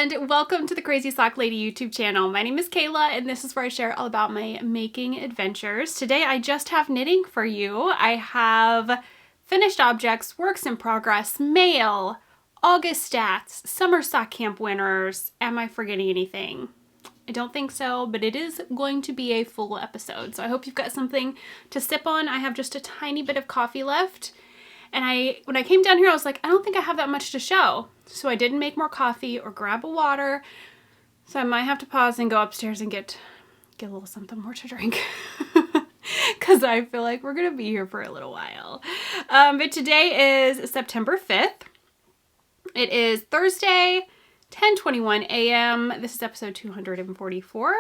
and welcome to the Crazy Sock Lady YouTube channel. My name is Kayla and this is where I share all about my making adventures. Today I just have knitting for you. I have finished objects, works in progress, mail, August stats, summer sock camp winners. Am I forgetting anything? I don't think so, but it is going to be a full episode. So I hope you've got something to sip on. I have just a tiny bit of coffee left. And when I came down here, I was like, I don't think I have that much to show. So I didn't make more coffee or grab a water. So I might have to pause and go upstairs and get a little something more to drink. Because I feel like we're going to be here for a little while. But today is September 5th. It is Thursday, 10:21 a.m. This is episode 244.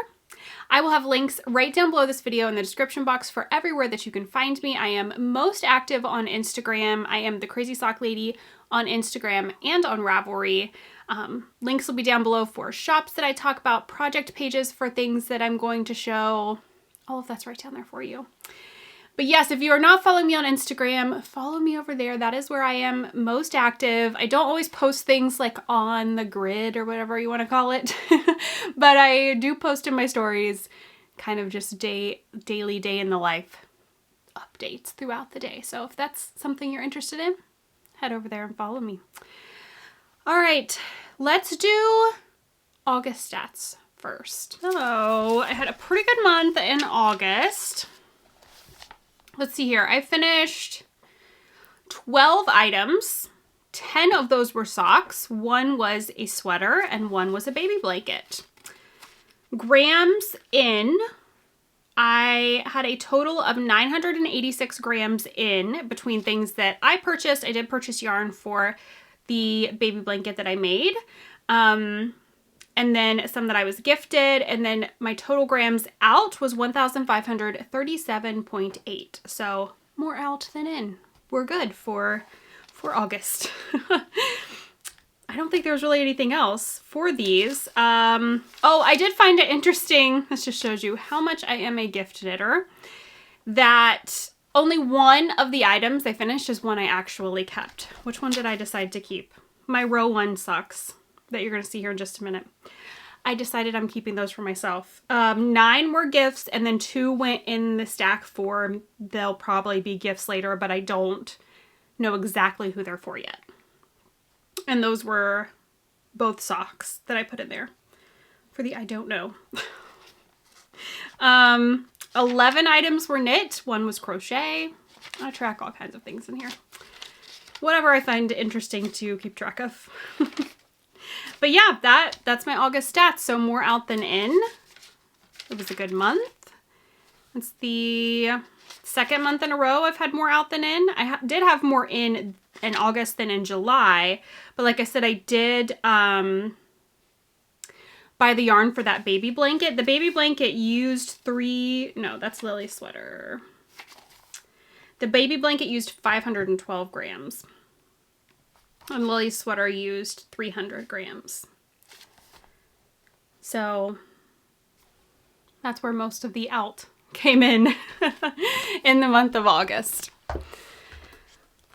I will have links right down below this video in the description box for everywhere that you can find me. I am most active on Instagram. I am the Crazy Sock Lady on Instagram and on Ravelry. Links will be down below for shops that I talk about, project pages for things that I'm going to show. All of that's right down there for you. But yes, if you are not following me on Instagram, follow me over there. That is where I am most active. I don't always post things like on the grid or whatever you want to call it, but I do post in my stories kind of just daily day in the life updates throughout the day. So if that's something you're interested in, head over there and follow me. All right, let's do August stats first. So I had a pretty good month in August. Let's see here. I finished 12 items. 10 of those were socks. 1 was a sweater and 1 was a baby blanket. Grams in, I had a total of 986 grams in between things that I purchased. I did purchase yarn for the baby blanket that I made. And then some that I was gifted, and then my total grams out was 1,537.8. So more out than in. We're good for August. I don't think there was really anything else for these. Oh, I did find it interesting. This just shows you how much I am a gift knitter. That only one of the items I finished is one I actually kept. Which one did I decide to keep? My row 1 socks that you're going to see here in just a minute. I decided I'm keeping those for myself. 9 were gifts, and then 2 went in the stack for, they'll probably be gifts later, but I don't know exactly who they're for yet. And those were both socks that I put in there for the I don't know. 11 items were knit, 1 was crochet. I track all kinds of things in here. Whatever I find interesting to keep track of. But yeah, that's my August stats. So more out than in. It was a good month. It's the second month in a row I've had more out than in. I did have more in August than in July. But like I said, I did buy the yarn for that baby blanket. The baby blanket used that's Lily's sweater. The baby blanket used 512 grams. And Lily's sweater used 300 grams. So that's where most of the out came in in the month of August.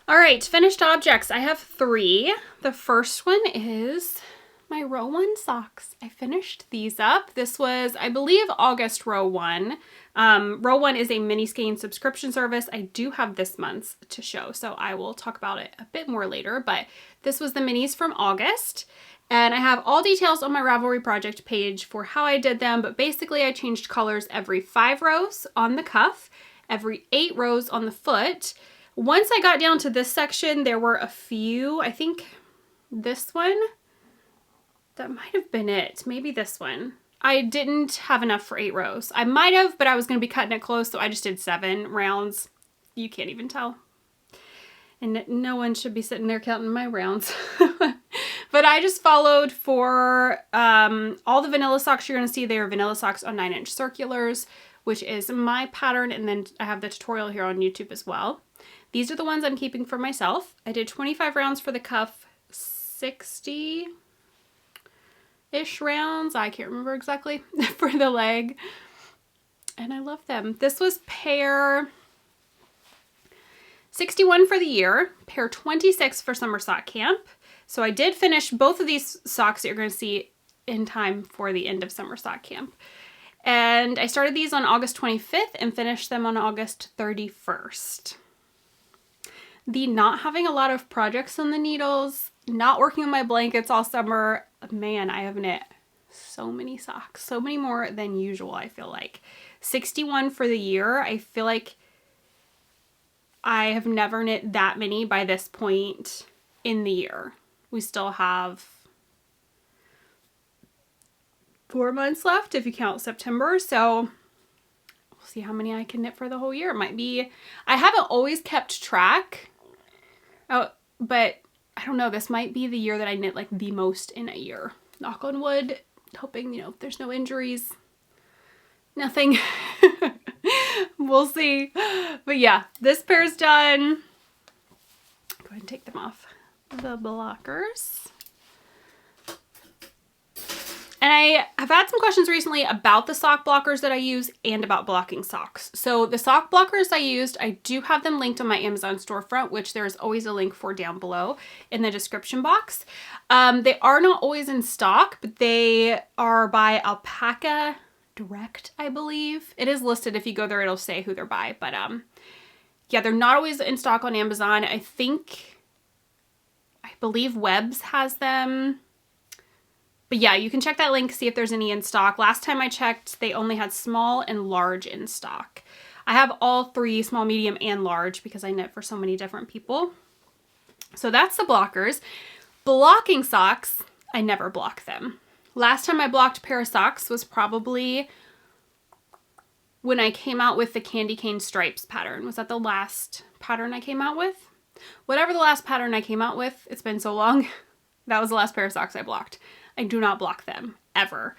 All right, finished objects. I have 3. The first one is my row 1 socks. I finished these up. This was, I believe, August row 1. Row 1 is a mini skein subscription service. I do have this month's to show, so I will talk about it a bit more later, but this was the minis from August, and I have all details on my Ravelry project page for how I did them, but basically I changed colors every 5 rows on the cuff, every 8 rows on the foot. Once I got down to this section, there were a few, I think this one, that might have been it, maybe this one. I didn't have enough for 8 rows. I might have, but I was going to be cutting it close, so I just did 7 rounds. You can't even tell. And no one should be sitting there counting my rounds. But I just followed for all the vanilla socks you're going to see. They are vanilla socks on 9-inch circulars, which is my pattern, and then I have the tutorial here on YouTube as well. These are the ones I'm keeping for myself. I did 25 rounds for the cuff, 60 ish rounds, I can't remember exactly, for the leg, and I love them. This was pair 61 for the year, pair 26 for summer sock camp. So I did finish both of these socks that you're going to see in time for the end of summer sock camp. And I started these on August 25th and finished them on August 31st. The not having a lot of projects on the needles, not working on my blankets all summer, man, I have knit so many socks, so many more than usual, I feel like. 61 for the year. I feel like I have never knit that many by this point in the year. We still have 4 months left if you count September, so we'll see how many I can knit for the whole year. It might be, I haven't always kept track, but I don't know, this might be the year that I knit like the most in a year. Knock on wood, hoping, you know, if there's no injuries, nothing. We'll see. But yeah, this pair's done. Go ahead and take them off the blockers. And I have had some questions recently about the sock blockers that I use and about blocking socks. So the sock blockers I used, I do have them linked on my Amazon storefront, which there's always a link for down below in the description box. They are not always in stock, but they are by Alpaca Direct, I believe. It is listed. If you go there, it'll say who they're by. But yeah, they're not always in stock on Amazon. I believe Webb's has them. But yeah, you can check that link, see if there's any in stock. Last time I checked, they only had small and large in stock. I have all three, small, medium, and large, because I knit for so many different people. So that's the blockers. Blocking socks, I never block them. Last time I blocked a pair of socks was probably when I came out with the candy cane stripes pattern. Was that the last pattern I came out with? Whatever the last pattern I came out with, it's been so long, that was the last pair of socks I blocked. I do not block them, ever.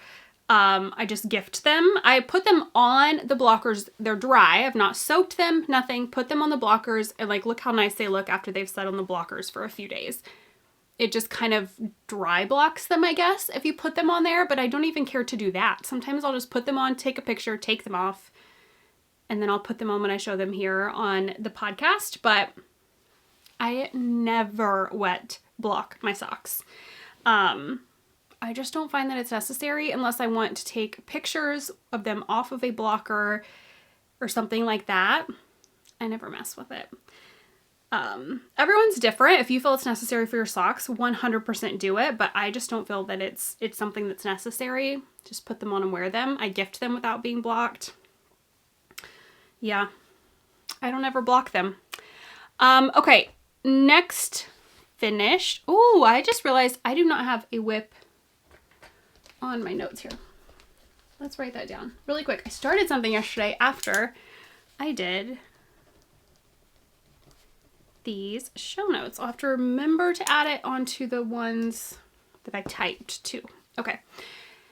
I just gift them. I put them on the blockers. They're dry. I've not soaked them, nothing. Put them on the blockers, and like, look how nice they look after they've sat on the blockers for a few days. It just kind of dry blocks them, I guess, if you put them on there, but I don't even care to do that. Sometimes I'll just put them on, take a picture, take them off, and then I'll put them on when I show them here on the podcast, but I never wet block my socks. I just don't find that it's necessary unless I want to take pictures of them off of a blocker or something like that. I never mess with it. Everyone's different. If you feel it's necessary for your socks, 100% do it, but I just don't feel that it's something that's necessary. Just put them on and wear them. I gift them without being blocked. Yeah, I don't ever block them. Okay, next finish. Oh, I just realized I do not have a whip on my notes here. Let's write that down really quick. I started something yesterday after I did these show notes. I'll have to remember to add it onto the ones that I typed too. Okay,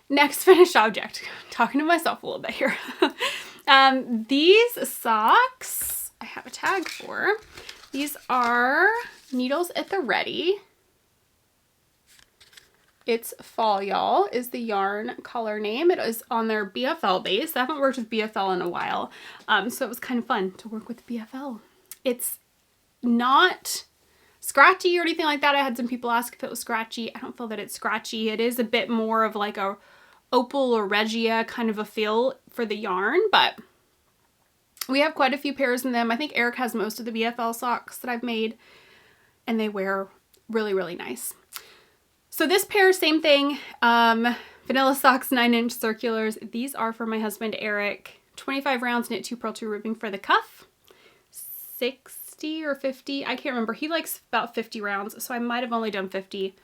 next finished object. Talking to myself a little bit here. These socks I have a tag for. These are Needles at the Ready. It's Fall Y'all is the yarn color name. It is on their BFL base. I haven't worked with BFL in a while, so it was kind of fun to work with BFL. It's not scratchy or anything like that. I had some people ask if it was scratchy. I don't feel that it's scratchy. It is a bit more of like a opal or regia kind of a feel for the yarn, but we have quite a few pairs in them. I think Eric has most of the BFL socks that I've made, and they wear really, really nice. So this pair, same thing, vanilla socks, 9-inch circulars. These are for my husband, Eric. 25 rounds, knit 2 purl 2 ribbing for the cuff. 60 or 50, I can't remember. He likes about 50 rounds, so I might have only done 50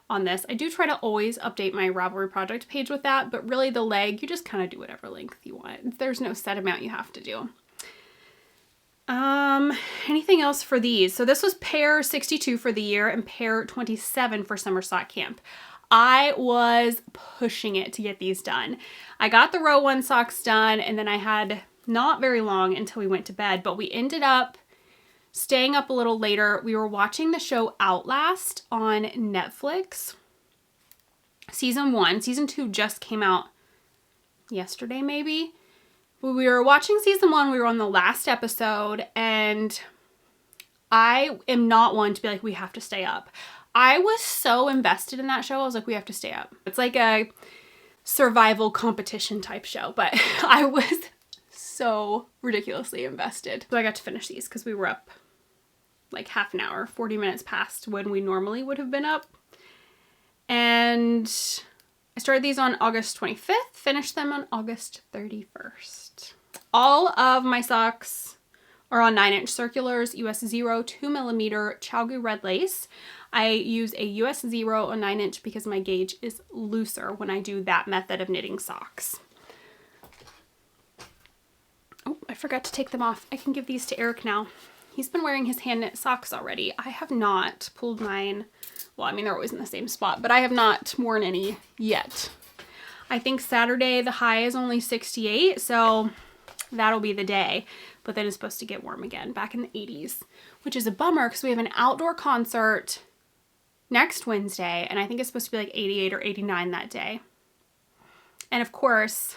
on this. I do try to always update my Ravelry project page with that, but really the leg, you just kind of do whatever length you want. There's no set amount you have to do. Anything else for these? So this was pair 62 for the year and pair 27 for summer sock camp. I was pushing it to get these done. I got the row 1 socks done, and then I had not very long until we went to bed, but we ended up staying up a little later. We were watching the show Outlast on Netflix. Season 1. Season 2 just came out yesterday, maybe. We were watching season 1, we were on the last episode, and I am not one to be like, we have to stay up. I was so invested in that show. I was like, we have to stay up. It's like a survival competition type show, but I was so ridiculously invested. So I got to finish these because we were up like half an hour, 40 minutes past when we normally would have been up. And I started these on August 25th, finished them on August 31st. All of my socks are on 9-inch circulars, US 0, 2mm ChiaoGoo red lace. I use a US 0 on 9-inch because my gauge is looser when I do that method of knitting socks. Oh, I forgot to take them off. I can give these to Eric now. He's been wearing his hand knit socks already. I have not pulled mine. Well, I mean, they're always in the same spot, but I have not worn any yet. I think Saturday the high is only 68, so that'll be the day. But then it's supposed to get warm again, back in the 80s, which is a bummer because we have an outdoor concert next Wednesday, and I think it's supposed to be like 88 or 89 that day. And of course,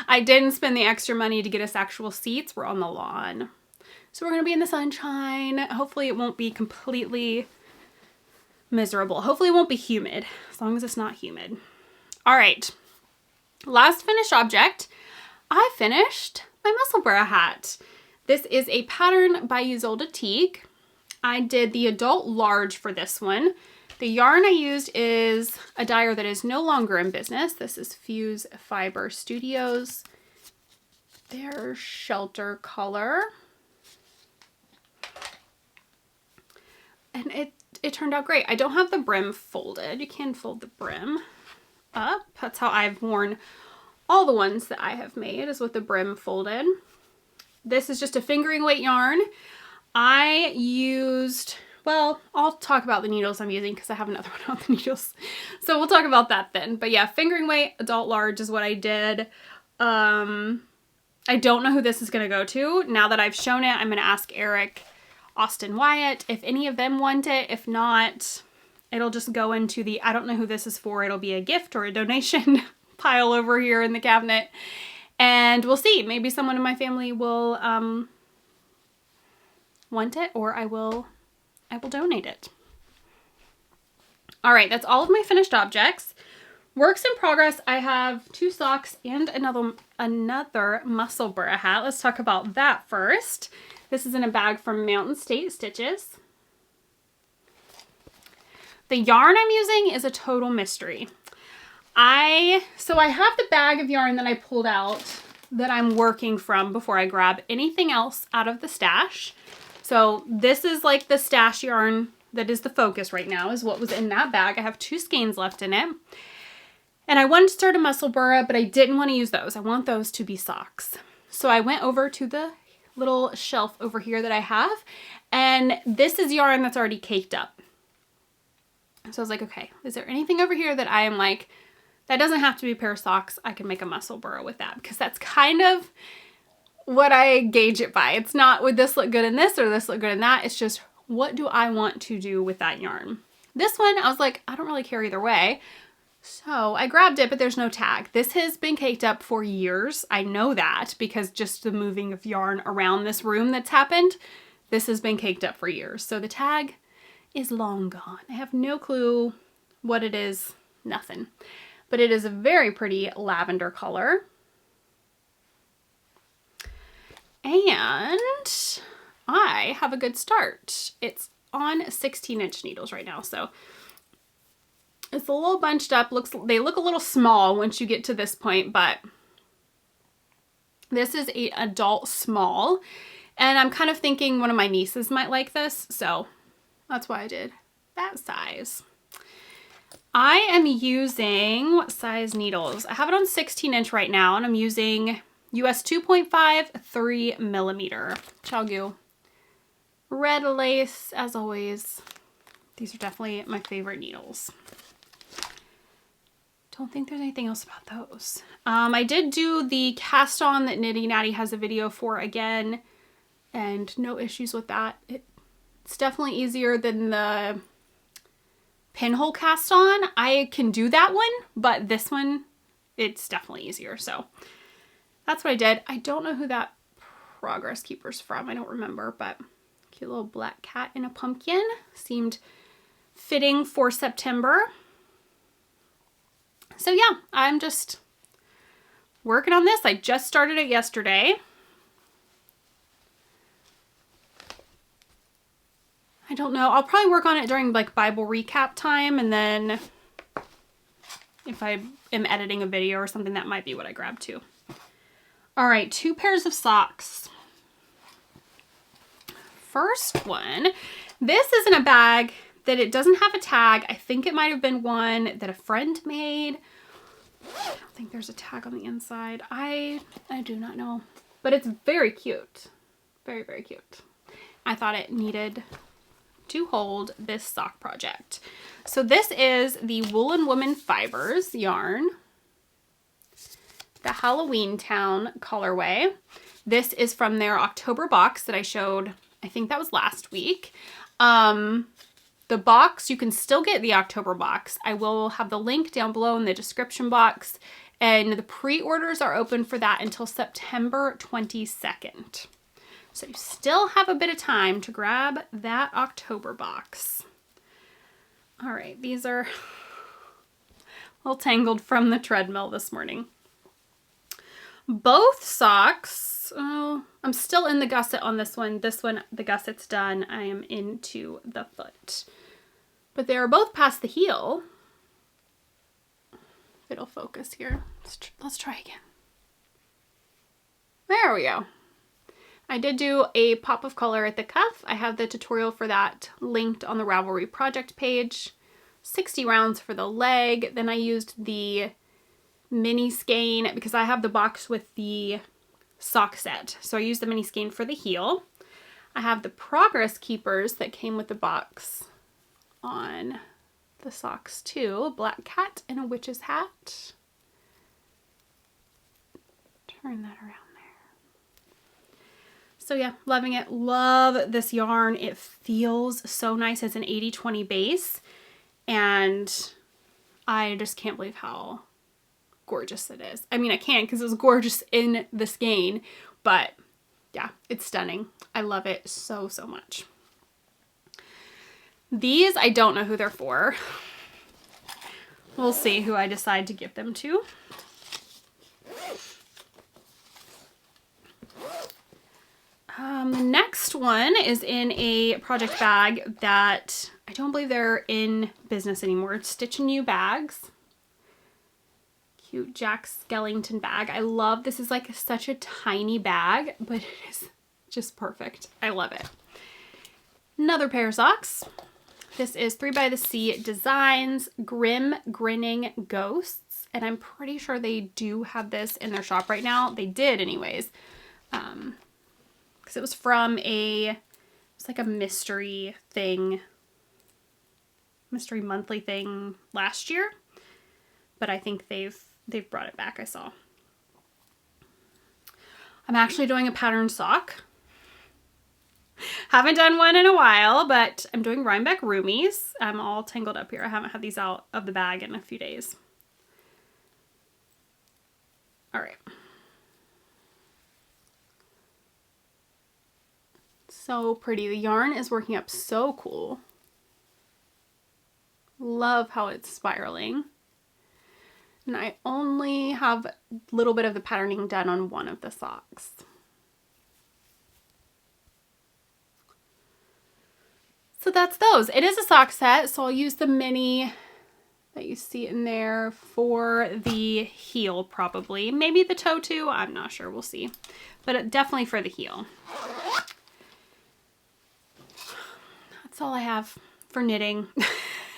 I didn't spend the extra money to get us actual seats. We're on the lawn. So we're going to be in the sunshine. Hopefully it won't be completely miserable. Hopefully it won't be humid, as long as it's not humid. All right, last finished object. I finished my Musselburgh hat. This is a pattern by Ysolda Teague. I did the adult large for this one. The yarn I used is a dyer that is no longer in business. This is Fuse Fiber Studios. Their shelter color. And it turned out great. I don't have the brim folded. You can fold the brim up. That's how I've worn all the ones that I have made, is with the brim folded. This is just a fingering weight yarn. I used, well, I'll talk about the needles I'm using because I have another one on the needles. So we'll talk about that then. But yeah, fingering weight, adult large is what I did. I don't know who this is going to go to. Now that I've shown it, I'm going to ask Eric, Austin, Wyatt, if any of them want it. If not, it'll just go into the, I don't know who this is for. It'll be a gift or a donation pile over here in the cabinet. And we'll see. Maybe someone in my family will want it, or I will donate it. All right, that's all of my finished objects. Works in progress, I have 2 socks and another Musselburgh hat. Let's talk about that first. This is in a bag from Mountain State Stitches. The yarn I'm using is a total mystery. So I have the bag of yarn that I pulled out that I'm working from before I grab anything else out of the stash. So this is like the stash yarn that is the focus right now, is what was in that bag. I have 2 skeins left in it. And I wanted to start a Musselburgh, but I didn't want to use those. I want those to be socks. So I went over to the little shelf over here that I have, and this is yarn that's already caked up. So I was like, okay, is there anything over here that I am like, that doesn't have to be a pair of socks, I can make a Musselburgh with that? Because that's kind of what I gauge it by. It's not, would this look good in this or this look good in that? It's just, what do I want to do with that yarn? This one, I was like, I don't really care either way. So I grabbed it, but there's no tag. This has been caked up for years. I know that because just the moving of yarn around this room that's happened, this has been caked up for years. So the tag is long gone. I have no clue what it is, nothing. But it is a very pretty lavender color. And I have a good start. It's on 16-inch needles right now, so it's a little bunched up. They look a little small once you get to this point, but this is an adult small, and I'm kind of thinking one of my nieces might like this, so that's why I did that size. I am using, what size needles? I have it on 16-inch right now, and I'm using US 2.5, 3mm. ChiaoGoo red lace, as always. These are definitely my favorite needles. Don't think there's anything else about those. I did do the cast on that Nitty Natty has a video for again, and no issues with that. It's definitely easier than the pinhole cast on. I can do that one, but this one, it's definitely easier. So that's what I did. I don't know who that progress keeper's from. I don't remember, but cute little black cat in a pumpkin seemed fitting for September. So yeah, I'm just working on this. I just started it yesterday. I don't know. I'll probably work on it during like Bible recap time, and then if I am editing a video or something, that might be what I grab too. All right, 2 pairs of socks. First one, this is in a bag that it doesn't have a tag. I think it might have been one that a friend made. I don't think there's a tag on the inside. I do not know, but it's very cute. Very, very cute. I thought it needed to hold this sock project. So this is the Woolen Woman Fibers yarn, the Halloween Town colorway. This is from their October box that I showed, I think that was last week. The box, you can still get the October box. I will have the link down below in the description box, and the pre-orders are open for that until September 22nd. So you still have a bit of time to grab that October box. All right, these are a little tangled from the treadmill this morning. Both socks, oh, I'm still in the gusset on this one. This one, the gusset's done. I am into the foot. But they are both past the heel. It'll focus here. Let's try again. There we go. I did do a pop of color at the cuff. I have the tutorial for that linked on the Ravelry project page. 60 rounds for the leg. Then I used the mini skein because I have the box with the sock set. So I used the mini skein for the heel. I have the progress keepers that came with the box on the socks too. A black cat and a witch's hat. Turn that around. So yeah, loving it. Love this yarn. It feels so nice as an 80/20 base. And I just can't believe how gorgeous it is. I mean, I can't because it was gorgeous in the skein, but yeah, it's stunning. I love it so, so much. These, I don't know who they're for. We'll see who I decide to give them to. The next one is in a project bag that I don't believe they're in business anymore. It's Stitch and You bags. Cute Jack Skellington bag. I love this. Is like such a tiny bag, but it is just perfect. I love it. Another pair of socks. This is 3 by the Sea Designs Grim Grinning Ghosts, and I'm pretty sure they do have this in their shop right now. They did anyways. Because it was from it's like a mystery thing, mystery monthly thing last year, but I think they've brought it back. I saw. I'm actually doing a pattern sock. Haven't done one in a while, but I'm doing Rhinebeck Roomies. I'm all tangled up here. I haven't had these out of the bag in a few days. All right. So pretty. The yarn is working up so cool. Love how it's spiraling. And I only have a little bit of the patterning done on one of the socks. So that's those. It is a sock set, so I'll use the mini that you see in there for the heel probably. Maybe the toe too, I'm not sure, we'll see. But definitely for the heel. That's all I have for knitting.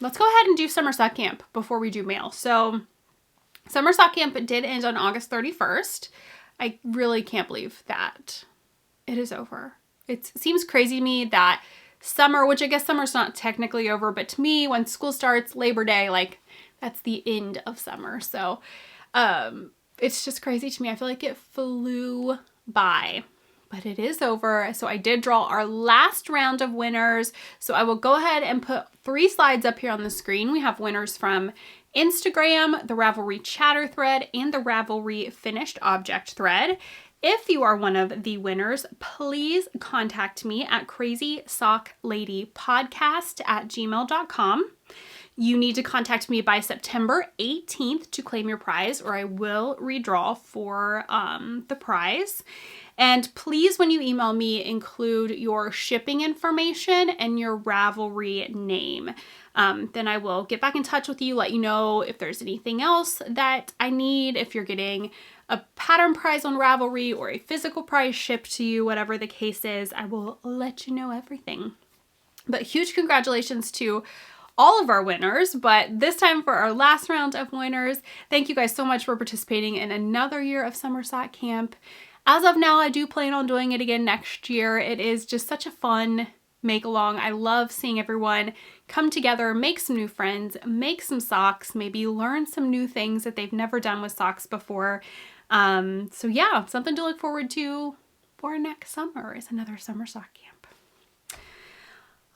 Let's go ahead and do Summer Sock Camp before we do mail. So Summer Sock Camp did end on August 31st. I really can't believe that it is over. It seems crazy to me that summer, which I guess summer's not technically over, but to me, when school starts, Labor Day, like that's the end of summer. So it's just crazy to me. I feel like it flew by, but it is over. So I did draw our last round of winners. So I will go ahead and put 3 slides up here on the screen. We have winners from Instagram, the Ravelry chatter thread, and the Ravelry finished object thread. if you are one of the winners, please contact me at crazysockladypodcast@gmail.com. You need to contact me by September 18th to claim your prize, or I will redraw for the prize. And please, when you email me, include your shipping information and your Ravelry name. Then I will get back in touch with you, let you know if there's anything else that I need, if you're getting a pattern prize on Ravelry or a physical prize shipped to you, whatever the case is, I will let you know everything. But huge congratulations to all of our winners, but this time for our last round of winners, thank you guys so much for participating in another year of Summer Sock Camp. As of now, I do plan on doing it again next year. It is just such a fun make along. I love seeing everyone come together, make some new friends, make some socks, maybe learn some new things that they've never done with socks before. So yeah, something to look forward to for next summer is another Summer Sock Camp.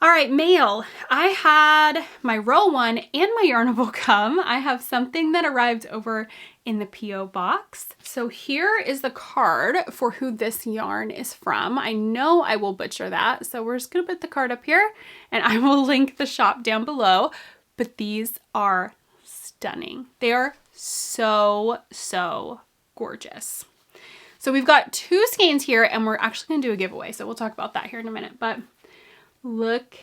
All right, mail. I had my roll one and my Yarnable come. I have something that arrived over in the P.O. box. So here is the card for who this yarn is from. I know I will butcher that, so we're just gonna put the card up here and I will link the shop down below, but these are stunning. They are so, so gorgeous. So we've got 2 skeins here and we're actually gonna do a giveaway, so we'll talk about that here in a minute, but look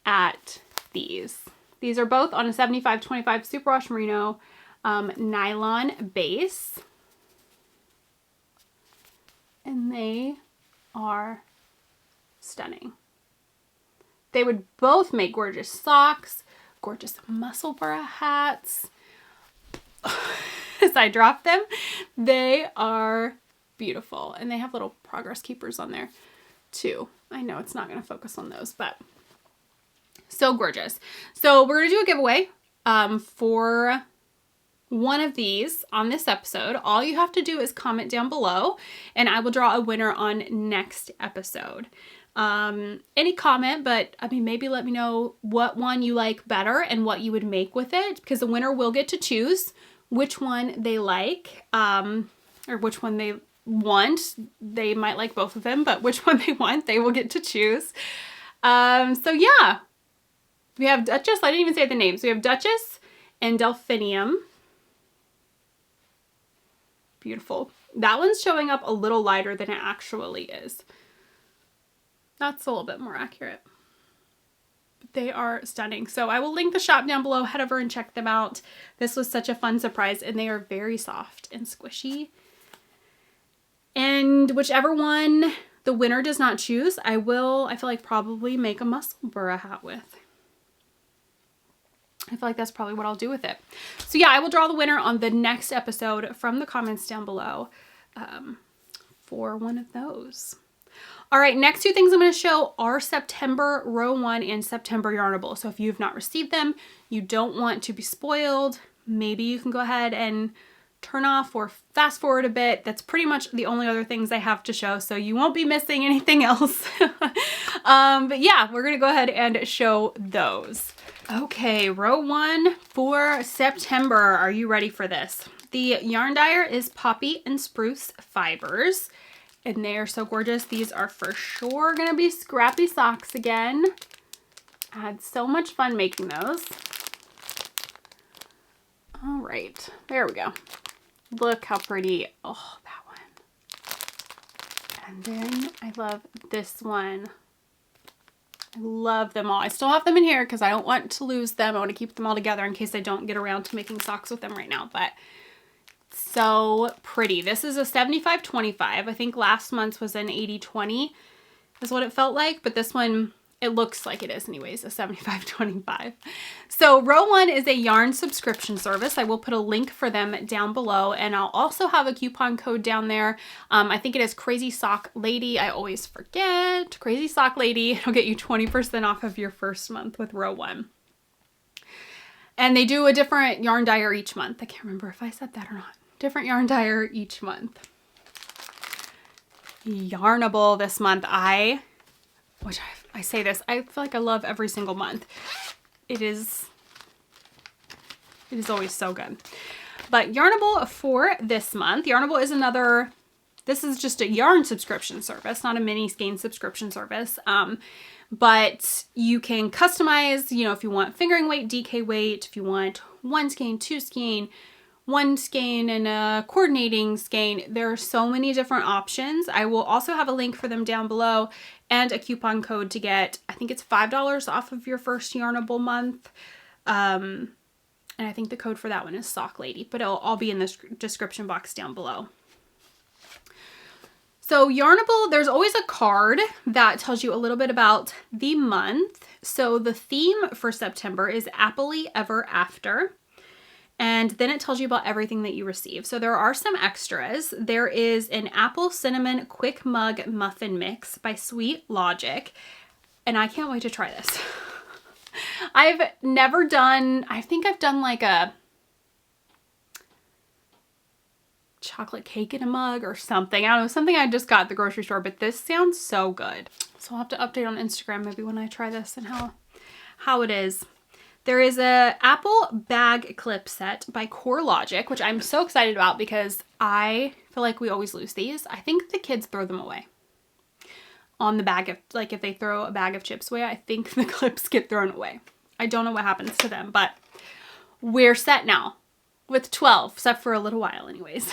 at these. These are both on a 75-25 superwash merino nylon base. And they are stunning. They would both make gorgeous socks, gorgeous muscle bra hats. As I drop them, they are beautiful. And they have little progress keepers on there too. I know it's not going to focus on those, but so gorgeous. So we're going to do a giveaway for one of these on this episode. All you have to do is comment down below and I will draw a winner on next episode. Any comment, but I mean, maybe let me know what one you like better and what you would make with it, because the winner will get to choose which one they like, or which one they want. They might like both of them, but which one they want, they will get to choose. So yeah, we have Duchess. I didn't even say the names. We have Duchess and Delphinium. Beautiful. That one's showing up a little lighter than it actually is. That's a little bit more accurate. But they are stunning. So I will link the shop down below. Head over and check them out. This was such a fun surprise and they are very soft and squishy. And whichever one the winner does not choose, I feel like probably make a muscle bra hat with. I feel like that's probably what I'll do with it. So yeah, I will draw the winner on the next episode from the comments down below for one of those. All right, next 2 things I'm going to show are September row 1 and September Yarnable. So if you've not received them, you don't want to be spoiled, maybe you can go ahead and turn off or fast forward a bit. That's pretty much the only other things I have to show, so you won't be missing anything else. But yeah, we're gonna go ahead and show those. Okay, row 1 for September. Are you ready for this? The yarn dyer is Poppy and Spruce Fibers, and they are so gorgeous. These are for sure gonna be scrappy socks again. I had so much fun making those. All right, there we go. Look how pretty. Oh, that one. And then I love this one. I love them all. I still have them in here because I don't want to lose them. I want to keep them all together in case I don't get around to making socks with them right now. But so pretty. This is a 75-25. I think last month's was an 80-20 is what it felt like. But this one, it looks like it is anyways, a 75-25. So row 1 is a yarn subscription service. I will put a link for them down below, and I'll also have a coupon code down there. I think it is Crazy Sock Lady. I always forget. Crazy Sock Lady. It'll get you 20% off of your first month with row 1. And they do a different yarn dyer each month. I can't remember if I said that or not. Different yarn dyer each month. Yarnable this month. I say this, I feel like I love every single month. It is always so good. But Yarnable for this month, Yarnable is another this is just a yarn subscription service, not a mini skein subscription service. But you can customize, you know, if you want fingering weight, DK weight, if you want 1 skein, 2 skein, 1 skein, and a coordinating skein. There are so many different options. I will also have a link for them down below and a coupon code to get, I think it's $5 off of your first Yarnable month. And I think the code for that one is Sock Lady, but it'll all be in the description box down below. So Yarnable, there's always a card that tells you a little bit about the month. So the theme for September is Happily Ever After. And then it tells you about everything that you receive. So there are some extras. There is an apple cinnamon quick mug muffin mix by Sweet Logic. And I can't wait to try this. I've never done, I think I've done like a chocolate cake in a mug or something. I don't know, something I just got at the grocery store, but this sounds so good. So I'll have to update on Instagram maybe when I try this and how it is. There is a apple bag clip set by Core Logic, which I'm so excited about because I feel like we always lose these. I think the kids throw them away on the bag of, like if they throw a bag of chips away, I think the clips get thrown away. I don't know what happens to them, but we're set now with 12, except for a little while anyways.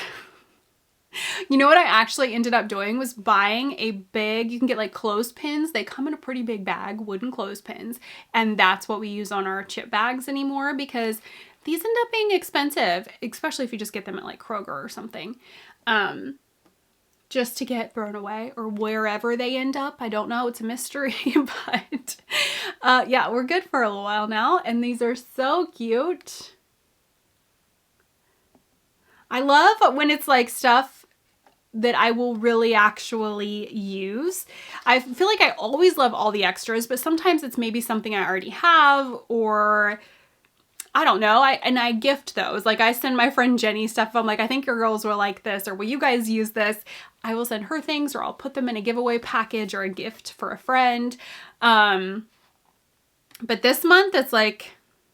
You know what I actually ended up doing was buying a big, you can get like clothespins. They come in a pretty big bag, wooden clothespins. And that's what we use on our chip bags anymore because these end up being expensive, especially if you just get them at like Kroger or something. Just to get thrown away or wherever they end up. I don't know. It's a mystery, but yeah, we're good for a little while now. And these are so cute. I love when it's like stuff that I will really actually use. I feel like I always love all the extras, but sometimes it's maybe something I already have or I don't know. I gift those. Like I send my friend Jenny stuff. I'm like, I think your girls will like this, or will you guys use this? I will send her things, or I'll put them in a giveaway package or a gift for a friend. But this month it's like,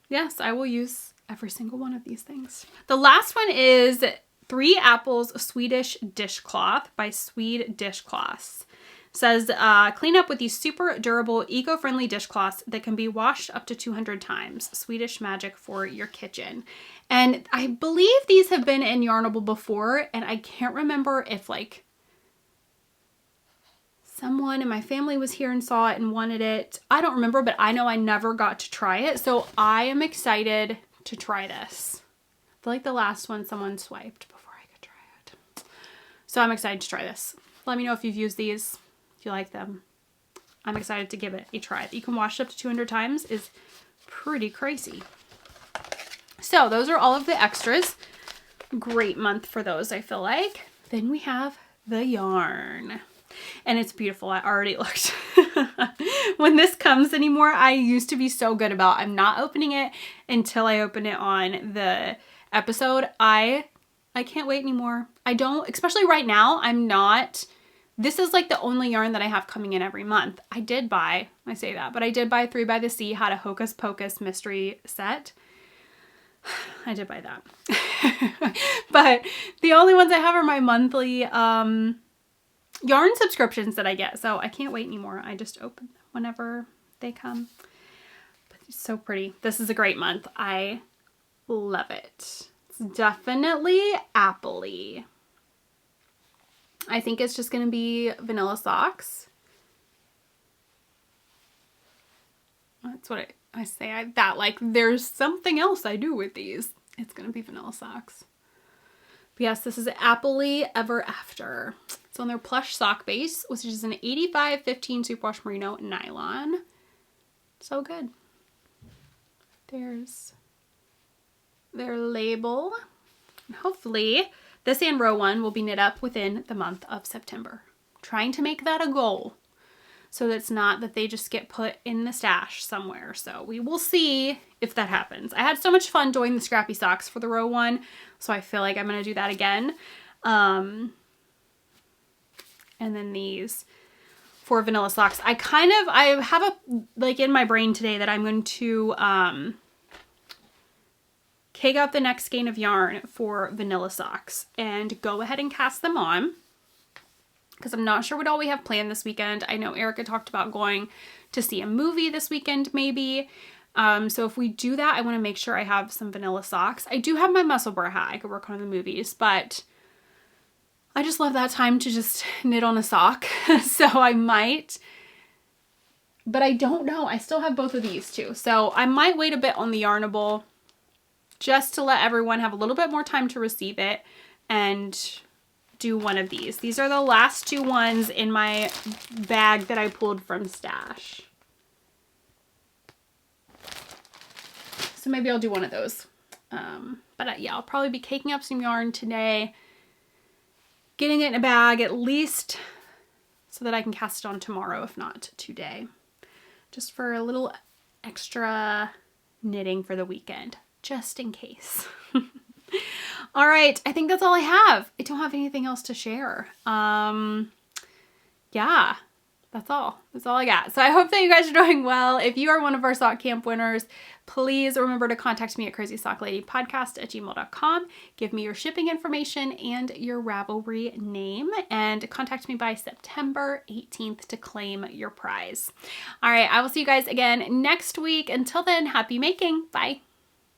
yes, I will use every single one of these things. The last one is 3 Apples Swedish Dishcloth by Swede Dishcloths. Says, clean up with these super durable, eco-friendly dishcloths that can be washed up to 200 times. Swedish magic for your kitchen. And I believe these have been in Yarnable before, and I can't remember if like someone in my family was here and saw it and wanted it. I don't remember, but I know I never got to try it. So I am excited to try this. I feel like the last one someone swiped before I could try it. So I'm excited to try this. Let me know if you've used these. You like them. I'm excited to give it a try. You can wash it up to 200 times is pretty crazy. So those are all of the extras. Great month for those, I feel like. Then we have the yarn. And it's beautiful. I already looked. When this comes anymore, I used to be so good about I'm not opening it until I open it on the episode. I can't wait anymore. I don't, especially right now, I'm not. This is like the only yarn that I have coming in every month. I did buy, I say that, but I did buy 3 by the Sea, had a Hocus Pocus mystery set. I did buy that. But the only ones I have are my monthly yarn subscriptions that I get. So I can't wait anymore. I just open them whenever they come. But it's so pretty. This is a great month. I love it. It's definitely apple-y. I think it's just going to be vanilla socks. That's what I say. Like there's something else I do with these. It's going to be vanilla socks. But yes, this is Happily Ever After. It's on their plush sock base, which is an 85-15 superwash merino nylon. So good. There's their label. And hopefully this and row 1 will be knit up within the month of September. I'm trying to make that a goal so that it's not that they just get put in the stash somewhere. So we will see if that happens. I had so much fun doing the scrappy socks for the row 1, so I feel like I'm going to do that again. And then these for vanilla socks. I have a, like in my brain today that I'm going to cake up the next skein of yarn for vanilla socks and go ahead and cast them on. because I'm not sure what all we have planned this weekend. I know Erica talked about going to see a movie this weekend maybe. So if we do that, I want to make sure I have some vanilla socks. I do have my muscle bra hat I could work on in the movies, but I just love that time to just knit on a sock. So I might, but I don't know. I still have both of these too. So I might wait a bit on the Yarnable just to let everyone have a little bit more time to receive it and do one of these. These are the last two ones in my bag that I pulled from Stash. So maybe I'll do one of those. But yeah, I'll probably be caking up some yarn today, getting it in a bag at least so that I can cast it on tomorrow, if not today. Just for a little extra knitting for the weekend, just in case. All right, I think that's all I have. I don't have anything else to share. Yeah, that's all. That's all I got. So I hope that you guys are doing well. If you are one of our sock camp winners, please remember to contact me at crazysockladypodcast@gmail.com. Give me your shipping information and your Ravelry name, and contact me by September 18th to claim your prize. All right, I will see you guys again next week. Until then, happy making. Bye.